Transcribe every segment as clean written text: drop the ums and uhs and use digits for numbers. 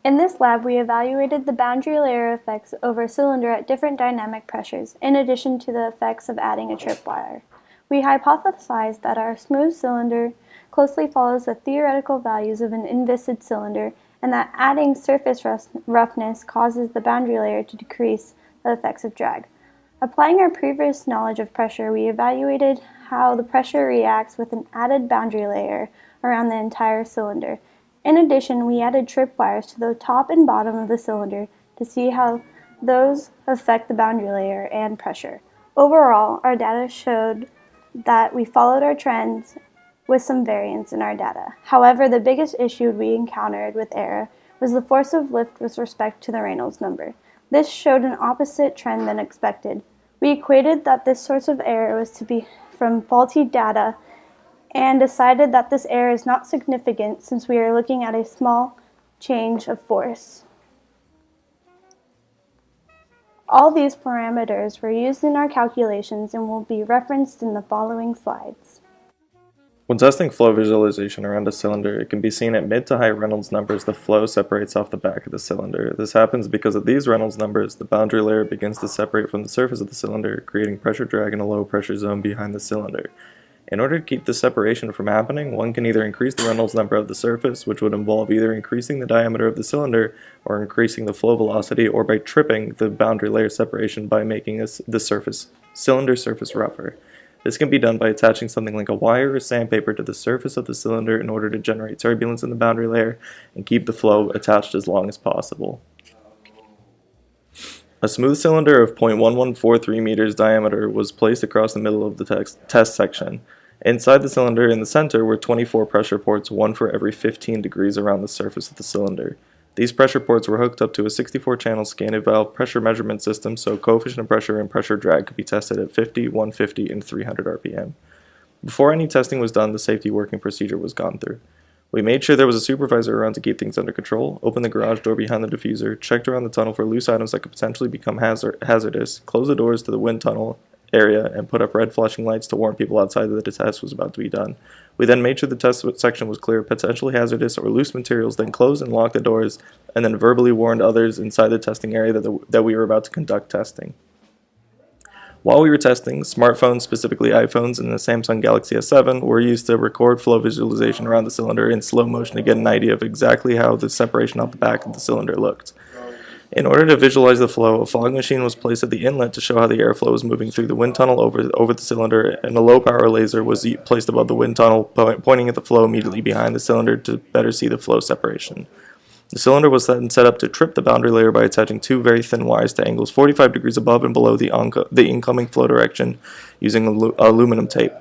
In this lab, we evaluated the boundary layer effects over a cylinder at different dynamic pressures, in addition to the effects of adding a tripwire. We hypothesized that our smooth cylinder closely follows the theoretical values of an inviscid cylinder, and that adding surface roughness causes the boundary layer to decrease the effects of drag. Applying our previous knowledge of pressure, we evaluated how the pressure reacts with an added boundary layer around the entire cylinder. In addition, we added tripwires to the top and bottom of the cylinder to see how those affect the boundary layer and pressure. Overall, our data showed that we followed our trends with some variance in our data. However, the biggest issue we encountered with Aero was the force of lift with respect to the Reynolds number. This showed an opposite trend than expected. We equated that this source of error was to be from faulty data and decided that this error is not significant since we are looking at a small change of force. All these parameters were used in our calculations and will be referenced in the following slides. When testing flow visualization around a cylinder, it can be seen at mid to high Reynolds numbers the flow separates off the back of the cylinder. This happens because at these Reynolds numbers, the boundary layer begins to separate from the surface of the cylinder, creating pressure drag in a low pressure zone behind the cylinder. In order to keep this separation from happening, one can either increase the Reynolds number of the surface, which would involve either increasing the diameter of the cylinder or increasing the flow velocity, or by tripping the boundary layer separation by making the cylinder surface rougher. This can be done by attaching something like a wire or sandpaper to the surface of the cylinder in order to generate turbulence in the boundary layer and keep the flow attached as long as possible. A smooth cylinder of 0.1143 meters diameter was placed across the middle of the test section. Inside the cylinder in the center were 24 pressure ports, one for every 15 degrees around the surface of the cylinder. These pressure ports were hooked up to a 64-channel scanner valve pressure measurement system so coefficient of pressure and pressure drag could be tested at 50, 150, and 300 RPM. Before any testing was done, the safety working procedure was gone through. We made sure there was a supervisor around to keep things under control, opened the garage door behind the diffuser, checked around the tunnel for loose items that could potentially become hazardous, closed the doors to the wind tunnel area, and put up red flashing lights to warn people outside that the test was about to be done. We then made sure the test section was clear of potentially hazardous or loose materials, then closed and locked the doors, and then verbally warned others inside the testing area that we were about to conduct testing. While we were testing, smartphones, specifically iPhones and the Samsung Galaxy S7, were used to record flow visualization around the cylinder in slow motion to get an idea of exactly how the separation off the back of the cylinder looked. In order to visualize the flow, a fog machine was placed at the inlet to show how the airflow was moving through the wind tunnel over the cylinder, and a low-power laser was placed above the wind tunnel, pointing at the flow immediately behind the cylinder to better see the flow separation. The cylinder was then set up to trip the boundary layer by attaching two very thin wires to angles 45 degrees above and below the incoming flow direction using aluminum tape.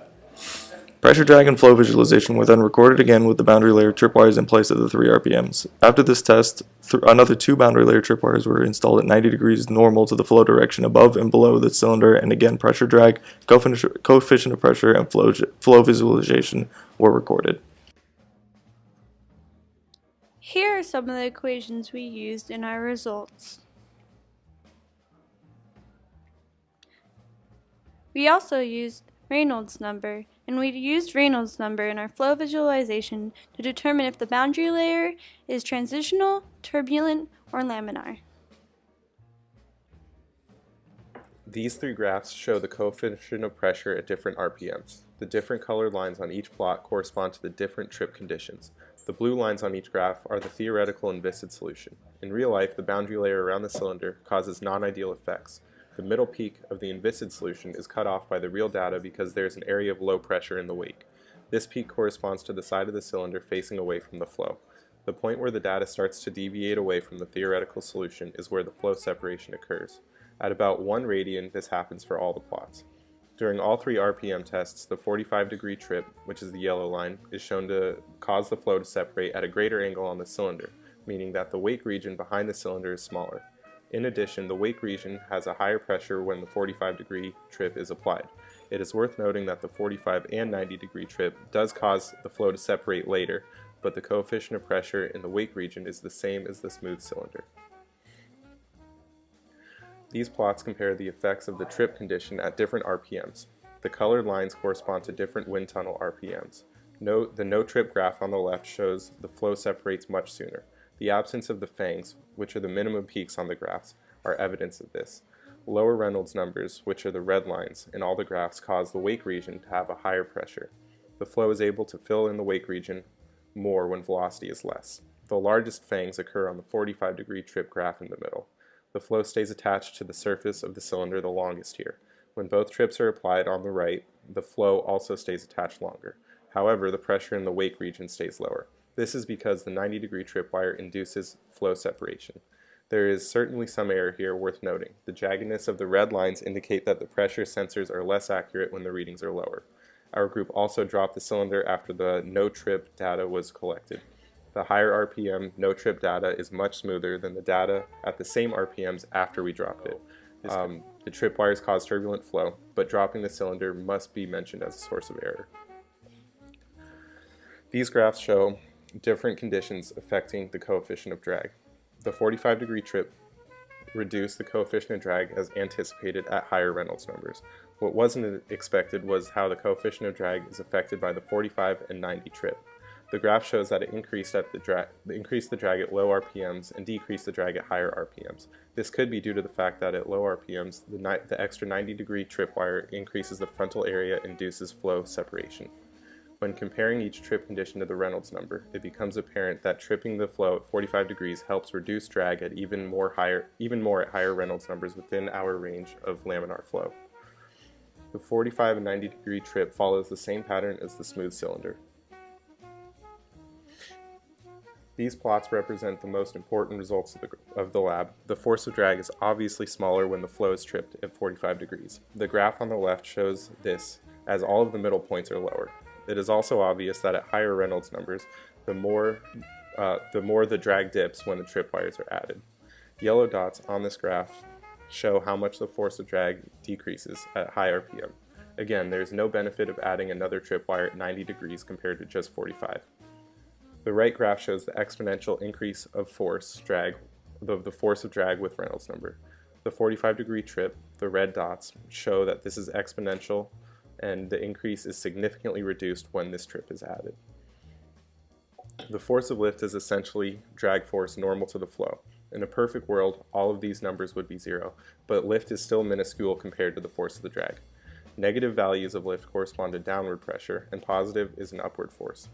Pressure drag and flow visualization were then recorded again with the boundary layer tripwires in place at the 3 RPMs. After this test, another two boundary layer tripwires were installed at 90 degrees normal to the flow direction above and below the cylinder, and again pressure drag, coefficient of pressure, and flow visualization were recorded. Here are some of the equations we used in our results. We also used Reynolds number, and we used Reynolds number in our flow visualization to determine if the boundary layer is transitional, turbulent, or laminar. These three graphs show the coefficient of pressure at different RPMs. The different colored lines on each plot correspond to the different trip conditions. The blue lines on each graph are the theoretical and viscid solution. In real life, the boundary layer around the cylinder causes non-ideal effects. The middle peak of the inviscid solution is cut off by the real data because there is an area of low pressure in the wake. This peak corresponds to the side of the cylinder facing away from the flow. The point where the data starts to deviate away from the theoretical solution is where the flow separation occurs. At about 1 radian, this happens for all the plots. During all 3 RPM tests, the 45-degree trip, which is the yellow line, is shown to cause the flow to separate at a greater angle on the cylinder, meaning that the wake region behind the cylinder is smaller. In addition, the wake region has a higher pressure when the 45-degree trip is applied. It is worth noting that the 45 and 90-degree trip does cause the flow to separate later, but the coefficient of pressure in the wake region is the same as the smooth cylinder. These plots compare the effects of the trip condition at different RPMs. The colored lines correspond to different wind tunnel RPMs. Note the no trip graph on the left shows the flow separates much sooner. The absence of the fangs, which are the minimum peaks on the graphs, are evidence of this. Lower Reynolds numbers, which are the red lines in all the graphs, cause the wake region to have a higher pressure. The flow is able to fill in the wake region more when velocity is less. The largest fangs occur on the 45-degree trip graph in the middle. The flow stays attached to the surface of the cylinder the longest here. When both trips are applied on the right, the flow also stays attached longer. However, the pressure in the wake region stays lower. This is because the 90-degree tripwire induces flow separation. There is certainly some error here worth noting. The jaggedness of the red lines indicate that the pressure sensors are less accurate when the readings are lower. Our group also dropped the cylinder after the no-trip data was collected. The higher RPM no-trip data is much smoother than the data at the same RPMs after we dropped it. The tripwires cause turbulent flow, but dropping the cylinder must be mentioned as a source of error. These graphs show different conditions affecting the coefficient of drag. The 45-degree trip reduced the coefficient of drag as anticipated at higher Reynolds numbers. What wasn't expected was how the coefficient of drag is affected by the 45 and 90 trip. The graph shows that it increased the drag at low RPMs and decreased the drag at higher RPMs. This could be due to the fact that at low RPMs, the extra 90-degree tripwire increases the frontal area and induces flow separation. When comparing each trip condition to the Reynolds number, it becomes apparent that tripping the flow at 45 degrees helps reduce drag at even more at higher Reynolds numbers within our range of laminar flow. The 45 and 90-degree trip follows the same pattern as the smooth cylinder. These plots represent the most important results of the lab. The force of drag is obviously smaller when the flow is tripped at 45 degrees. The graph on the left shows this, as all of the middle points are lower. It is also obvious that at higher Reynolds numbers, the more the drag dips when the tripwires are added. Yellow dots on this graph show how much the force of drag decreases at high RPM. Again, there is no benefit of adding another tripwire at 90 degrees compared to just 45. The right graph shows the exponential increase of force of drag with Reynolds number. The 45-degree trip, the red dots, show that this is exponential and the increase is significantly reduced when this trip is added. The force of lift is essentially drag force normal to the flow. In a perfect world, all of these numbers would be zero, but lift is still minuscule compared to the force of the drag. Negative values of lift correspond to downward pressure, and positive is an upward force.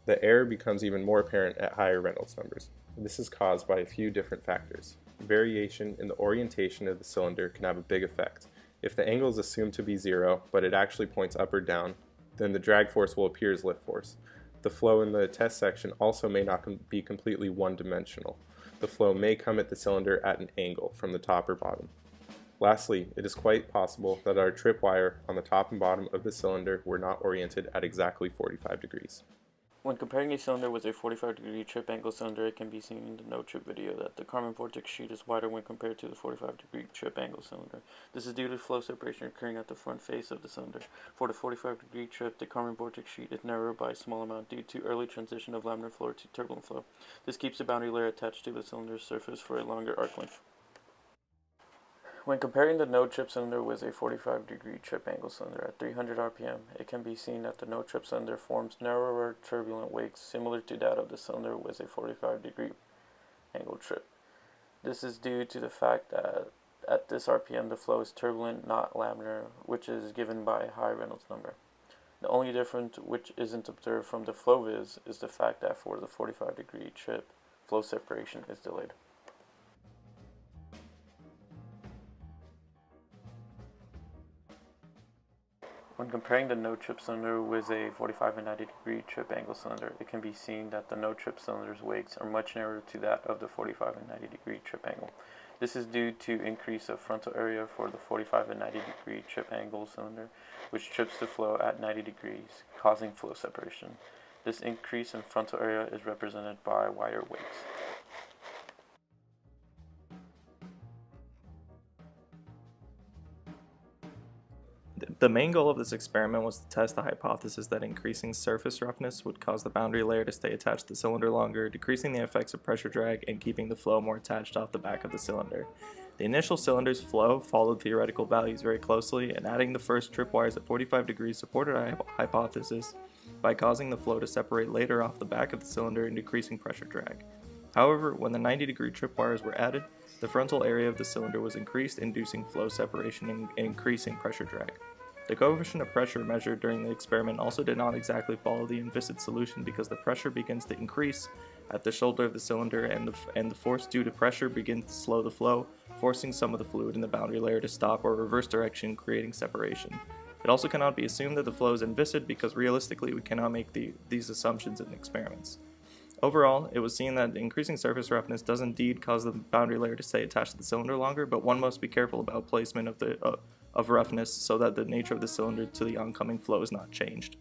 The error becomes even more apparent at higher Reynolds numbers. This is caused by a few different factors. Variation in the orientation of the cylinder can have a big effect. If the angle is assumed to be zero, but it actually points up or down, then the drag force will appear as lift force. The flow in the test section also may not be completely one-dimensional. The flow may come at the cylinder at an angle from the top or bottom. Lastly, it is quite possible that our tripwire on the top and bottom of the cylinder were not oriented at exactly 45 degrees. When comparing a cylinder with a 45-degree trip angle cylinder, it can be seen in the no-trip video that the Kármán vortex sheet is wider when compared to the 45-degree trip angle cylinder. This is due to flow separation occurring at the front face of the cylinder. For the 45-degree trip, the Kármán vortex sheet is narrower by a small amount due to early transition of laminar flow to turbulent flow. This keeps the boundary layer attached to the cylinder's surface for a longer arc length. When comparing the no-trip cylinder with a 45-degree trip angle cylinder at 300 RPM, it can be seen that the no-trip cylinder forms narrower turbulent wakes similar to that of the cylinder with a 45-degree angle trip. This is due to the fact that at this RPM the flow is turbulent, not laminar, which is given by a high Reynolds number. The only difference which isn't observed from the flow viz is the fact that for the 45-degree trip, flow separation is delayed. When comparing the no-trip cylinder with a 45 and 90-degree trip angle cylinder, it can be seen that the no-trip cylinder's wakes are much narrower to that of the 45 and 90-degree trip angle. This is due to increase of frontal area for the 45 and 90-degree trip angle cylinder, which trips the flow at 90 degrees, causing flow separation. This increase in frontal area is represented by wider wakes. The main goal of this experiment was to test the hypothesis that increasing surface roughness would cause the boundary layer to stay attached to the cylinder longer, decreasing the effects of pressure drag and keeping the flow more attached off the back of the cylinder. The initial cylinder's flow followed theoretical values very closely, and adding the first tripwires at 45 degrees supported our hypothesis by causing the flow to separate later off the back of the cylinder and decreasing pressure drag. However, when the 90-degree tripwires were added, the frontal area of the cylinder was increased, inducing flow separation and increasing pressure drag. The coefficient of pressure measured during the experiment also did not exactly follow the envisaged solution because the pressure begins to increase at the shoulder of the cylinder and the force due to pressure begins to slow the flow, forcing some of the fluid in the boundary layer to stop or reverse direction, creating separation. It also cannot be assumed that the flow is envisaged because realistically we cannot make these assumptions in experiments. Overall, it was seen that increasing surface roughness does indeed cause the boundary layer to stay attached to the cylinder longer, but one must be careful about placement of roughness so that the nature of the cylinder to the oncoming flow is not changed.